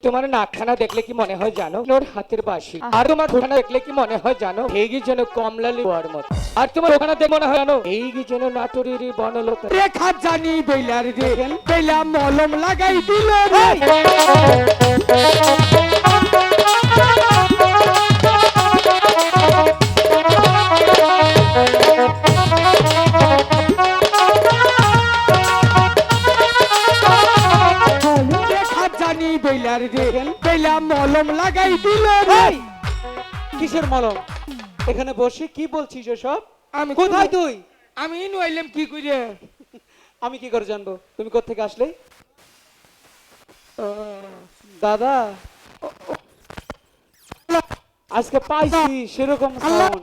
তোমার নাকখানা দেখলে কি মনে হয় জানো ওর হাতের বাঁশি, আর তোমার ঠোঁটখানা দেখলে কি মনে হয় জানো এই যেন কমলা লেবুর মতো, আর তোমার ওখানে দেখে মনে হয় জানো এই যেন নাটোরের বনলতা। রেখা জানি বইলার রে বেলা মলম লাগাই দিল রে। রেখা জানি বইলার রে বেলা মলম লাগাই দিল রে। কিসের মলম? এখানে বসে কি বলছিস এসব? আমি কোথায় তুই? আমি নইলাম কি কইরে? আমি কি করে জানবো তুমি কোত্থেকে আসলে? দাদা আজকে পাইছি সেরকম সাউন্ড।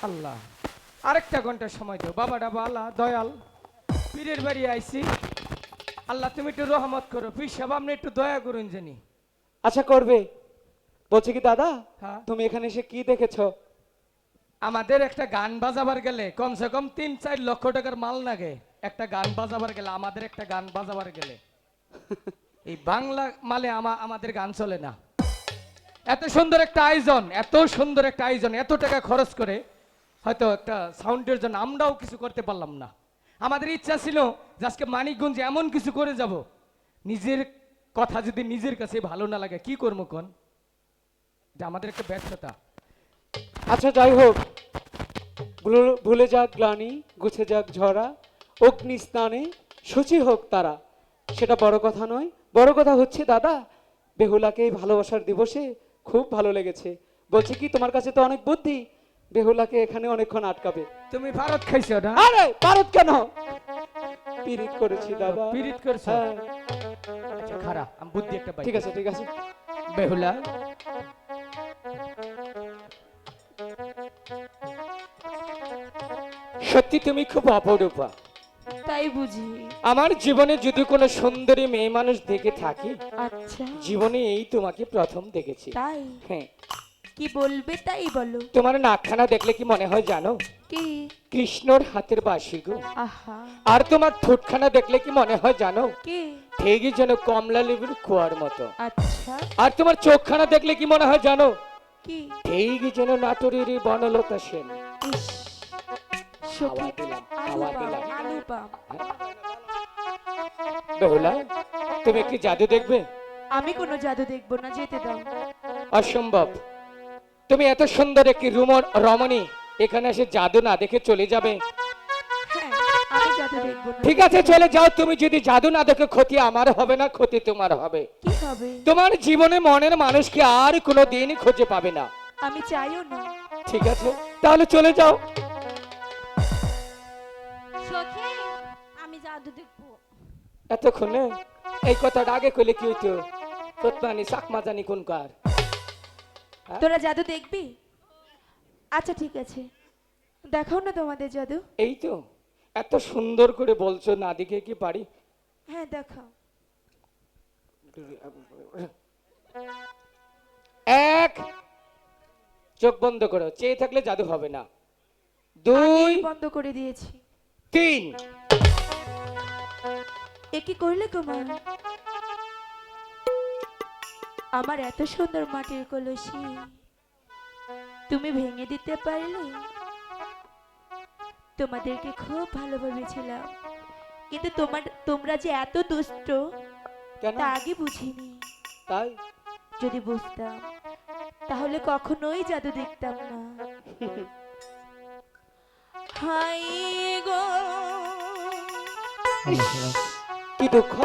আল্লাহ আরেকটা ঘন্টা সময় দাও বাবাটা বালা দয়াল পীরের বাড়ি আইছি। আল্লাহ তুমি একটু রহমত করো, পীর সাহেব আপনি একটু দয়া করুন জানি। আচ্ছা করবে। বলছি কি দাদা, হ্যাঁ। তুমি এখানে এসে কি দেখেছো? আমাদের একটা গান বাজাবার গেলে কমসে কম 3-4 লক্ষ টাকার মাল লাগে। একটা গান বাজাবার গেলে আমাদের একটা গান বাজাবার গেলে এই বাংলা মালে আমাদের গান চলে না। এত সুন্দর একটা আয়োজন, এত সুন্দর একটা আয়োজন, এত টাকা খরচ করে হয়তো একটা সাউন্ডের জন্য আমরাও কিছু করতে পারলাম না। আমাদের ইচ্ছা ছিল যে আজকে মানিকগঞ্জে এমন কিছু করে যাব, নিজের কথা যদি নিজের কাছে ভালো না লাগে কি করবো কোন, যে আমাদের একটা ব্যর্থতা। আচ্ছা যাই হোক, ভুলে যাক গ্লানি, গুছে যাক ঝরা, অগ্নি স্নানে শুচি হোক তারা, সেটা বড় কথা নয়। বড় কথা হচ্ছে দাদা, বেহুলাকে এই ভালোবাসার দিবসে খুব ভালো লেগেছে। বলছি কি তোমার কাছে তো অনেক বুদ্ধি, বেহুলাকে এখানে অনেকক্ষণ আটকাবে। তুমি ভারত খাইছো না? আরে ভারত কেন, পিরিত করেছি দাদা। পীড়িত করছো? হ্যাঁ আচ্ছা খারাপ, আমি বুদ্ধি একটা পাই। ঠিক আছে ঠিক আছে। বেহুলা সত্যি তুমি খুব অপরূপা। তাই বুঝি? আমার জীবনে যদি কোনো সুন্দরী মেয়ে মানুষ দেখে থাকি, আচ্ছা জীবনে এই তোমাকে প্রথম দেখেছি। তাই? হ্যাঁ। কি বলবে তাই বলো। তোমার নাকখানা দেখলে কি মনে হয় জানো কি? কৃষ্ণর হাতের বাঁশি গো। আহা। আর তোমার ঠোঁটখানা দেখলে কি মনে হয় জানো কি? ঠিক যেন কমলা লেবুর খোয়ার মতো। আচ্ছা আর তোমার চোখখানা দেখলে কি মনে হয় জানো কি? ঠিক যেন নাটোরের বনলতা সেন। ইস, হাওয়া সখী দিলাম, আলু হাওয়া পাম দিলাম। আলু পাম। বেহুলা, তুমি কি জাদু দেখবে? আমি কোনো জাদু দেখবো না, যেতে দাও। অসম্ভব। তুমি এত সুন্দর একটি রমণী এখানে এসে জাদু না দেখে চলে যাবে? হ্যাঁ, আমি জাদু দেখবো না। ঠিক আছে চলে যাও। তুমি যদি জাদু না দেখে ক্ষতি আমার হবে না, ক্ষতি তোমার হবে। কি হবে? তোমার জীবনে মনের মানুষকে আর কোনো দিন খুঁজে পাবে না। আমি চাইও না। ঠিক আছে তাহলে চলে যাও। সখী, আমি জাদু দেখবো। এতক্ষণে এই কথাটা আগে কইলে কি হইতো? তৎমানি চাকমা জানি কোনকার। তোরা জাদু দেখবি? আচ্ছা ঠিক আছে, দেখাও না তোমাদের জাদু। এই তো এত সুন্দর করে বলছো, না দেখে কি পারি? হ্যাঁ দেখাও। এক, চোখ বন্ধ করো, চেয়ে থাকলে জাদু হবে না। আমি 2, বন্ধ করে দিয়েছি। 3। এ কি করলে কুমার? আমার এত সুন্দর মাটির কলসি তুমি ভেঙে দিতে পারলে? তোমাদেরকে খুব ভালো ভেবেছিলাম, কিন্তু তোমরা যে এত দুষ্ট কেন? তা আগে বুঝিনি। তাই? যদি বুঝতাম তাহলে কখনোই জাদু দেখতাম না। হাই গো, কি দুঃখ!